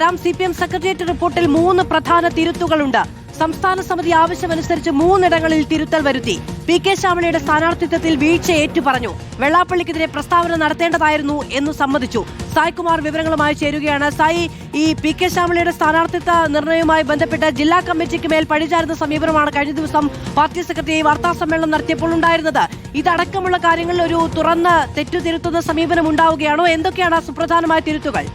CPM secretariat റിപ്പോർട്ടിൽ 3 പ്രധാന തിരുത്തുകളുണ്ട്. സംസ്ഥാന സമിതി ആവശ്യമനുസരിച്ച് 3 ഇടങ്ങളിൽ തിരുത്തൽ വരുത്തി. PK ശ്യാമളയുടെ സ്ഥാനാർത്ഥിത്വത്തിൽ വീഴ്ച ഏറ്റുപറഞ്ഞു. വെള്ളാപ്പള്ളിക്കെതിരെ പ്രസ്താവന നടത്തേണ്ടതായിരുന്നു എന്ന് സമ്മതിച്ചു. സായ്കുമാർ വിവരങ്ങളുമായി ചേരുകയാണ്. സായി, ഈ PK ശ്യാമളയുടെ സ്ഥാനാർത്ഥിത്വ നിർണയവുമായി ബന്ധപ്പെട്ട് ജില്ലാ കമ്മിറ്റിക്ക് മേൽ പഴിചാരുന്ന സമീപനമാണ് കഴിഞ്ഞ ദിവസം പാർട്ടി സെക്രട്ടറി വാർത്താ സമ്മേളനം നടത്തിയപ്പോൾ ഉണ്ടായിരുന്നത്. ഇതടക്കമുള്ള കാര്യങ്ങളിൽ ഒരു തുറന്ന് തെറ്റുതിരുത്തുന്ന സമീപനം ഉണ്ടാവുകയാണോ? എന്തൊക്കെയാണ് സുപ്രധാനമായ തിരുത്തുകൾ?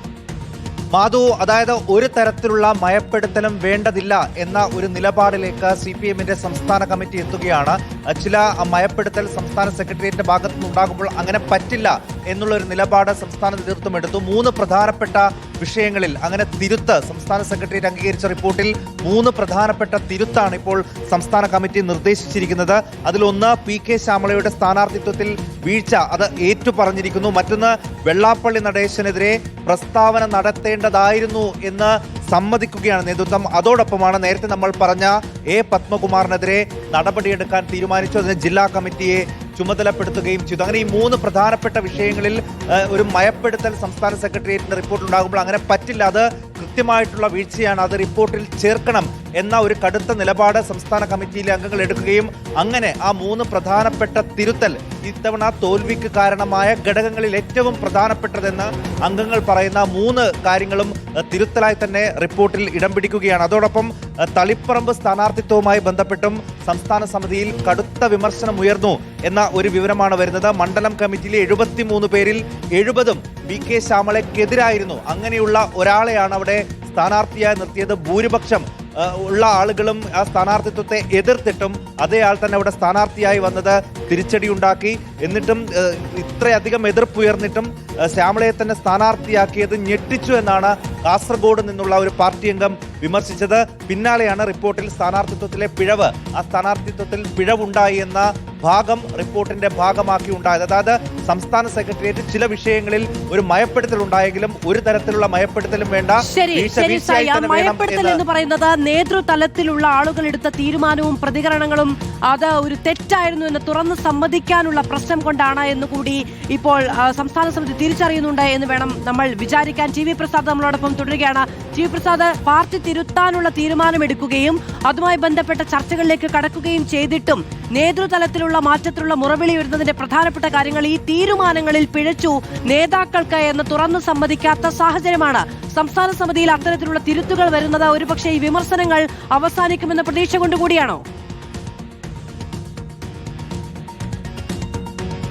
മാധു, അതായത് ഒരു തരത്തിലുള്ള മയപ്പെടുത്തലും വേണ്ടതില്ല എന്ന ഒരു നിലപാടിലേക്ക് CPM-ന്റെ സംസ്ഥാന കമ്മിറ്റി എത്തുകയാണ്. ചില മയപ്പെടുത്തൽ സംസ്ഥാന സെക്രട്ടേറിയറ്റിന്റെ ഭാഗത്തു നിന്നുണ്ടാകുമ്പോൾ അങ്ങനെ പറ്റില്ല എന്നുള്ള ഒരു നിലപാട് സംസ്ഥാന നേതൃത്വം എടുത്തു. 3 പ്രധാനപ്പെട്ട വിഷയങ്ങളിൽ അങ്ങനെ തിരുത്ത് സംസ്ഥാന സെക്രട്ടേറിയറ്റ് അംഗീകരിച്ച റിപ്പോർട്ടിൽ 3 പ്രധാനപ്പെട്ട തിരുത്താണ് ഇപ്പോൾ സംസ്ഥാന കമ്മിറ്റി നിർദ്ദേശിച്ചിരിക്കുന്നത്. അതിലൊന്ന് PK ശ്യാമളയുടെ സ്ഥാനാർത്ഥിത്വത്തിൽ വീഴ്ച, അത് ഏറ്റുപറഞ്ഞിരിക്കുന്നു. മറ്റൊന്ന് വെള്ളാപ്പള്ളി നടേശനെതിരെ പ്രസ്താവന നടത്തേണ്ടതായിരുന്നു എന്ന് സമ്മതിക്കുകയാണ് നേതൃത്വം. അതോടൊപ്പമാണ് നേരത്തെ നമ്മൾ പറഞ്ഞ പത്മകുമാറിനെതിരെ നടപടിയെടുക്കാൻ തീരുമാനിച്ചു. അതിന് ജില്ലാ കമ്മിറ്റിയെ ചുമതലപ്പെടുത്തുകയും ചെയ്തു. അങ്ങനെ ഈ 3 പ്രധാനപ്പെട്ട വിഷയങ്ങളിൽ ഒരു മയപ്പെടുത്തൽ സംസ്ഥാന സെക്രട്ടേറിയറ്റിന്റെ റിപ്പോർട്ട് ഉണ്ടാകുമ്പോൾ അങ്ങനെ പറ്റില്ല, അത് കൃത്യമായിട്ടുള്ള വീഴ്ചയാണ്, അത് റിപ്പോർട്ടിൽ ചേർക്കണം എന്ന ഒരു കടുത്ത നിലപാട് സംസ്ഥാന കമ്മിറ്റിയിലെ അംഗങ്ങൾ എടുക്കുകയും അങ്ങനെ ആ 3 പ്രധാനപ്പെട്ട തിരുത്തൽ ഇത്തവണ തോൽവിക്ക് കാരണമായ ഘടകങ്ങളിൽ ഏറ്റവും പ്രധാനപ്പെട്ടതെന്ന് അംഗങ്ങൾ പറയുന്ന 3 കാര്യങ്ങളും തിരുത്തലായി തന്നെ റിപ്പോർട്ടിൽ ഇടം പിടിക്കുകയാണ്. അതോടൊപ്പം തളിപ്പറമ്പ് സ്ഥാനാർത്ഥിത്വവുമായി ബന്ധപ്പെട്ടും സംസ്ഥാന സമിതിയിൽ കടുത്ത വിമർശനം ഉയർന്നു എന്ന ഒരു വിവരമാണ് വരുന്നത്. മണ്ഡലം കമ്മിറ്റിയിലെ 73 പേരിൽ 70 PK ശ്യാമളയ്ക്കെതിരായിരുന്നു. അങ്ങനെയുള്ള ഒരാളെയാണ് അവിടെ സ്ഥാനാർത്ഥിയായി നിർത്തിയത്. ഭൂരിപക്ഷം ഉള്ള ആളുകളും ആ സ്ഥാനാർത്ഥിത്വത്തെ എതിർത്തിട്ടും അതേ ആൾ തന്നെ അവിടെ സ്ഥാനാർത്ഥിയായി വന്നത് തിരിച്ചടി ഉണ്ടാക്കി. എന്നിട്ടും ഇത്രയധികം എതിർപ്പുയർന്നിട്ടും ശ്യാമളയെ തന്നെ സ്ഥാനാർത്ഥിയാക്കിയത് ഞെട്ടിച്ചു എന്നാണ് കാസർഗോഡ് നിന്നുള്ള ഒരു പാർട്ടി അംഗം വിമർശിച്ചത്. പിന്നാലെയാണ് റിപ്പോർട്ടിൽ സ്ഥാനാർത്ഥിത്വത്തിലെ പിഴവ്, ആ സ്ഥാനാർത്ഥിത്വത്തിൽ പിഴവുണ്ടായി എന്ന ഭാഗം റിപ്പോർട്ടിന്റെ ഭാഗമാക്കി ഉണ്ടായത്. അതായത് സംസ്ഥാന സെക്രട്ടേറിയറ്റ് ചില വിഷയങ്ങളിൽ ഒരു മയപ്പെടുത്തൽ ഉണ്ടായെങ്കിലും ഒരു തരത്തിലുള്ള മയപ്പെടുത്തലും വേണ്ട. മയപ്പെടുത്തൽ എന്ന് പറയുന്നത് നേതൃതലത്തിലുള്ള ആളുകൾ എടുത്ത തീരുമാനവും പ്രതികരണങ്ങളും അത് ഒരു തെറ്റായിരുന്നു എന്ന് തുറന്ന് സമ്മതിക്കാനുള്ള പ്രശ്നം കൊണ്ടാണ് എന്നുകൂടി ഇപ്പോൾ സംസ്ഥാന സമിതി തിരിച്ചറിയുന്നുണ്ട് എന്ന് വേണം നമ്മൾ വിചാരിക്കാൻ. TV പ്രസാദ് നമ്മളോടൊപ്പം തുടരുകയാണ്. TV പ്രസാദ്, പാർട്ടി തിരുത്താനുള്ള തീരുമാനമെടുക്കുകയും അതുമായി ബന്ധപ്പെട്ട ചർച്ചകളിലേക്ക് കടക്കുകയും ചെയ്തിട്ടും നേതൃതലത്തിലുള്ള മാറ്റത്തിലുള്ള മുറവിളി വരുന്നതിന്റെ പ്രധാനപ്പെട്ട കാര്യങ്ങൾ ഈ തീരുമാനങ്ങളിൽ പിഴച്ചു നേതാക്കൾക്ക് എന്ന് തുറന്നു സമ്മതിക്കാത്ത സാഹചര്യമാണ്. സംസ്ഥാന സമിതിയിൽ അത്തരത്തിലുള്ള തിരുത്തുകൾ വരുന്നത് ഒരുപക്ഷെ ഈ വിമർശനങ്ങൾ അവസാനിക്കുമെന്ന പ്രതീക്ഷ കൊണ്ടുകൂടിയാണോ?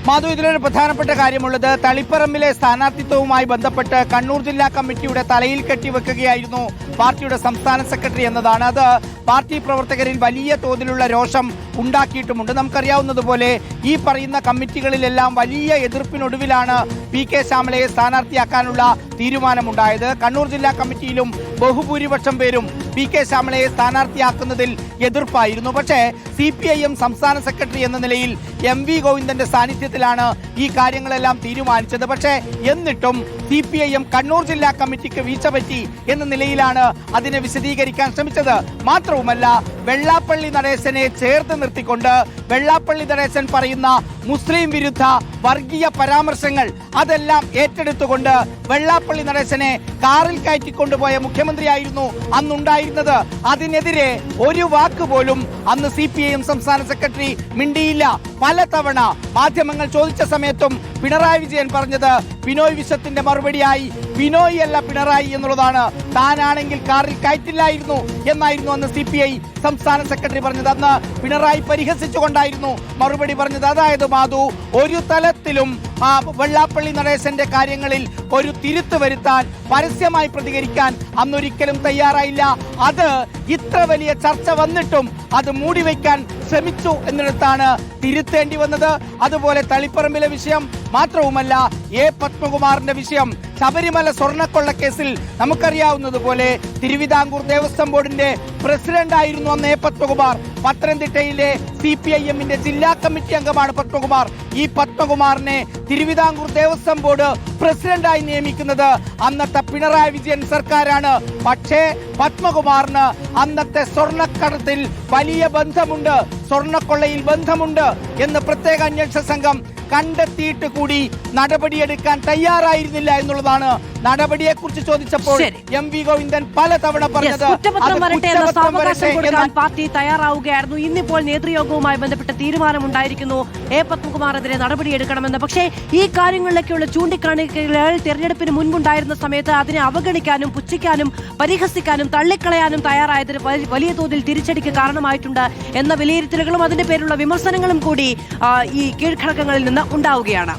മാധു, ഇതിലൊരു പ്രധാനപ്പെട്ട കാര്യമുള്ളത്, തളിപ്പറമ്പിലെ സ്ഥാനാർത്ഥിത്വവുമായി ബന്ധപ്പെട്ട് കണ്ണൂർ ജില്ലാ കമ്മിറ്റിയുടെ തലയിൽ കെട്ടിവെക്കുകയായിരുന്നു പാർട്ടിയുടെ സംസ്ഥാന സെക്രട്ടറി എന്നതാണ്. അത് പാർട്ടി പ്രവർത്തകരിൽ വലിയ തോതിലുള്ള രോഷം ഉണ്ടാക്കിയിട്ടുമുണ്ട്. നമുക്കറിയാവുന്നതുപോലെ ഈ പറയുന്ന കമ്മിറ്റികളിലെല്ലാം വലിയ എതിർപ്പിനൊടുവിലാണ് PK ശ്യാമളയെ സ്ഥാനാർത്ഥിയാക്കാനുള്ള തീരുമാനമുണ്ടായത്. കണ്ണൂർ ജില്ലാ കമ്മിറ്റിയിലും ബഹുഭൂരിപക്ഷം പേരും PK ശ്യാമളയെ സ്ഥാനാർത്ഥിയാക്കുന്നതിൽ എതിർപ്പായിരുന്നു. പക്ഷേ CPIM സംസ്ഥാന സെക്രട്ടറി എന്ന നിലയിൽ MV ഗോവിന്ദന്റെ സാന്നിധ്യത്തിലാണ് ഈ കാര്യങ്ങളെല്ലാം തീരുമാനിച്ചത്. പക്ഷേ എന്നിട്ടും CPIM കണ്ണൂർ ജില്ലാ കമ്മിറ്റിക്ക് വീഴ്ച പറ്റി എന്ന നിലയിലാണ് അതിനെ വിശദീകരിക്കാൻ ശ്രമിച്ചത്. മാത്രവുമല്ല, വെള്ളാപ്പള്ളി നടേശനെ ചേർത്ത് നിർത്തിക്കൊണ്ട് വെള്ളാപ്പള്ളി നടേശൻ പറയുന്ന മുസ്ലിം വിരുദ്ധ വർഗീയ പരാമർശങ്ങൾ അതെല്ലാം ഏറ്റെടുത്തുകൊണ്ട് വെള്ളാപ്പള്ളി നടേശനെ കാറിൽ കയറ്റിക്കൊണ്ടുപോയ മുഖ്യമന്ത്രിയായിരുന്നു അന്നുണ്ടായിരുന്നത്. അതിനെതിരെ ഒരു വാക്ക് പോലും അന്ന് CPIM സംസ്ഥാന സെക്രട്ടറി മിണ്ടിയില്ല. പലതവണ മാധ്യമങ്ങൾ ചോദിച്ച സമയത്തും പിണറായി വിജയൻ പറഞ്ഞത് ബിനോയ് വിശ്വത്തിന്റെ മറുപടിയായി ബിനോയ് അല്ല പിണറായി എന്നുള്ളതാണ്, താനാണെങ്കിൽ കാറിൽ കയറ്റില്ലായിരുന്നു എന്നായിരുന്നു അന്ന് CPI സംസ്ഥാന സെക്രട്ടറി പറഞ്ഞത്. അന്ന് പിണറായി പരിഹസിച്ചുകൊണ്ടായിരുന്നു മറുപടി പറഞ്ഞത്. അതായത് മാധു, ഒരു തലത്തിലും വെള്ളാപ്പള്ളി നടേശന്റെ കാര്യങ്ങളിൽ ഒരു തിരുത്ത് വരുത്താൻ, പരസ്യമായി പ്രതികരിക്കാൻ അന്നൊരിക്കലും തയ്യാറായില്ല. അത് ഇത്ര വലിയ ചർച്ച വന്നിട്ടും അത് മൂടിവെക്കാൻ ശ്രമിച്ചു എന്നിടത്താണ് തിരുത്തേണ്ടി വന്നത്. അതുപോലെ തളിപ്പറമ്പിലെ വിഷയം മാത്രവുമല്ല, പത്മകുമാറിന്റെ വിഷയം, ശബരിമല സ്വർണ്ണക്കൊള്ള കേസിൽ നമുക്കറിയാവുന്നതുപോലെ തിരുവിതാംകൂർ ദേവസ്വം ബോർഡിന്റെ പ്രസിഡന്റ് ആയിരുന്നു അന്ന് പത്മകുമാർ. പത്തനംതിട്ടയിലെ CPIM-ന്റെ ജില്ലാ കമ്മിറ്റി അംഗമാണ് പത്മകുമാർ. ഈ പത്മകുമാറിനെ തിരുവിതാംകൂർ ദേവസ്വം ബോർഡ് പ്രസിഡന്റായി നിയമിക്കുന്നത് അന്നത്തെ പിണറായി വിജയൻ സർക്കാരാണ്. പക്ഷേ പത്മകുമാറിന് അന്നത്തെ സ്വർണ്ണക്കടത്തിൽ വലിയ ബന്ധമുണ്ട്, സ്വർണ്ണക്കൊള്ളയിൽ ബന്ധമുണ്ട് എന്ന് പ്രത്യേക അന്വേഷണ സംഘം കണ്ടെത്തിയിട്ട് കൂടി നടപടിയെടുക്കാൻ തയ്യാറായിരുന്നില്ല എന്നുള്ളതാണ് നടപടിയെക്കുറിച്ച് ചോദിച്ചപ്പോൾ എം.വി. ഗോവിന്ദൻ പലതവണ പറഞ്ഞത് കുറ്റപത്രം വരട്ടെ എന്ന സാവകാശം കൊടുക്കാൻ പാർട്ടി തയ്യാറാവുകയായിരുന്നു. ഇന്നിപ്പോൾ നേതൃയോഗവുമായി ബന്ധപ്പെട്ട തീരുമാനമുണ്ടായിരിക്കുന്നു. എ പത്മകുമാറിനെതിരെ നടപടിയെടുക്കണമെന്ന്. പക്ഷേ ഈ കാര്യങ്ങളിലേക്കുള്ള ചൂണ്ടിക്കാണിക്കലുകൾ തെരഞ്ഞെടുപ്പിന് മുൻപുണ്ടായിരുന്ന സമയത്ത് അതിനെ അവഗണിക്കാനും പുച്ഛിക്കാനും പരിഹസിക്കാനും തള്ളിക്കളയാനും തയ്യാറായതിന് വലിയ തോതിൽ തിരിച്ചടിക്ക് കാരണമായിട്ടുണ്ട് എന്ന വിലയിരുത്തലുകളും അതിന്റെ പേരിലുള്ള വിമർശനങ്ങളും കൂടി ഈ കീഴ്ഘടകങ്ങളിൽ നിന്ന് ഉണ്ടാവുകയാണ്.